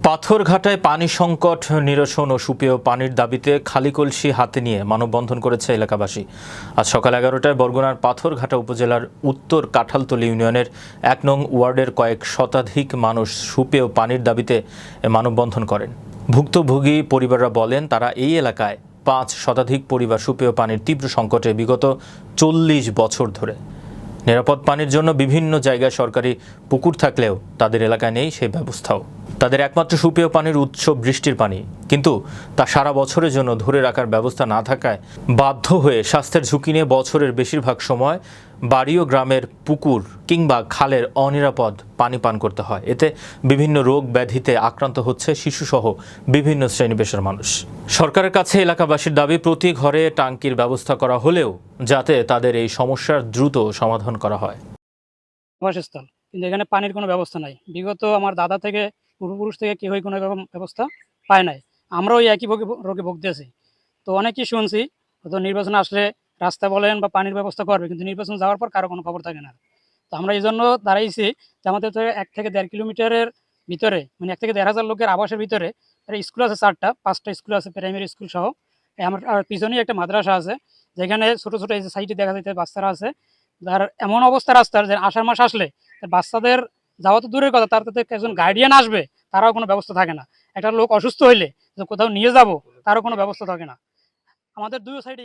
পাথরঘাটায় পানি সংকট নিরসন ও সুপেয় পানির দাবিতে খালি কলসি হাতে নিয়ে মানববন্ধন করেছে এলাকাবাসী। আজ সকাল 11টায় বরগুনার পাথরঘাটা উপজেলার উত্তর কাঁঠালতলী ইউনিয়নের ১ নং ওয়ার্ডের কয়েক শতাধিক মানুষ সুপেয় পানির দাবিতে মানববন্ধন করেন। ভুক্তভোগী পরিবাররা বলেন, তারা এই এলাকায় ৫ শতাধিক পরিবার সুপেয় পানির তীব্র সংকটে বিগত ৪০ বছর ধরে। নিরাপদ পানির জন্য বিভিন্ন জায়গায় সরকারি পুকুর থাকলেও তাদের এলাকায় নেই সেই ব্যবস্থাও। তাদের একমাত্র সুপেয় পানির উৎস বৃষ্টির পানি, কিন্তু তা সারা বছরের জন্য ধরে রাখার ব্যবস্থা না থাকায় বাধ্য হয়ে স্বাস্থ্যের ঝুঁকি নিয়ে বছরের বেশিরভাগ সময় বাড়ি ও গ্রামের পুকুর কিংবা খালের অনিরাপদ পানি পান করতে হয়। এতে বিভিন্ন রোগ ব্যাধিতে আক্রান্ত হচ্ছে শিশুসহ বিভিন্ন শ্রেণী পেশার মানুষ। সরকারের কাছে এলাকাবাসীর দাবি, প্রতি ঘরে টাঙ্কির ব্যবস্থা করা হলেও যাতে তাদের এই সমস্যার দ্রুত সমাধান করা হয়। আবাসস্থল, কিন্তু এখানে পানির কোনো ব্যবস্থা নাই। বিগত আমার দাদা থেকে পূর্বপুরুষ থেকে কেউই কোনো রকম ব্যবস্থা পায় নাই। আমরাও এই একই রোগে ভুগতেছি। তো অনেকেই শুনছি হয়তো নির্বাচন আসলে রাস্তা বলেন বা পানির ব্যবস্থা করবে, কিন্তু নির্বাচন যাওয়ার পর কারো কোনো খবর থাকে না। তো আমরা এই জন্য দাঁড়াইছি যে আমাদের তো ১ থেকে ১.৫ কিলোমিটারের ভিতরে, মানে ১ থেকে ১.৫০০ লোকের আবাসের ভিতরে স্কুল আছে ৪টা, ৫টা স্কুল আছে প্রাইমারি স্কুল সহ। আমার আর পিছনেই একটা মাদ্রাসা আছে, যেখানে ছোটো ছোটো এই যে সাইডে দেখা যাইতে বাচ্চারা আছে। যার এমন অবস্থা রাস্তার যে আষাঢ় মাস আসলে বাচ্চাদের যাওয়া তো দূরের কথা, তার তাতে একজন গার্ডিয়ান আসবে তারাও কোনো ব্যবস্থা থাকে না। একটা লোক অসুস্থ হইলে যে কোথাও নিয়ে যাব তারও কোনো ব্যবস্থা থাকে না। আমাদের দুই সাইডে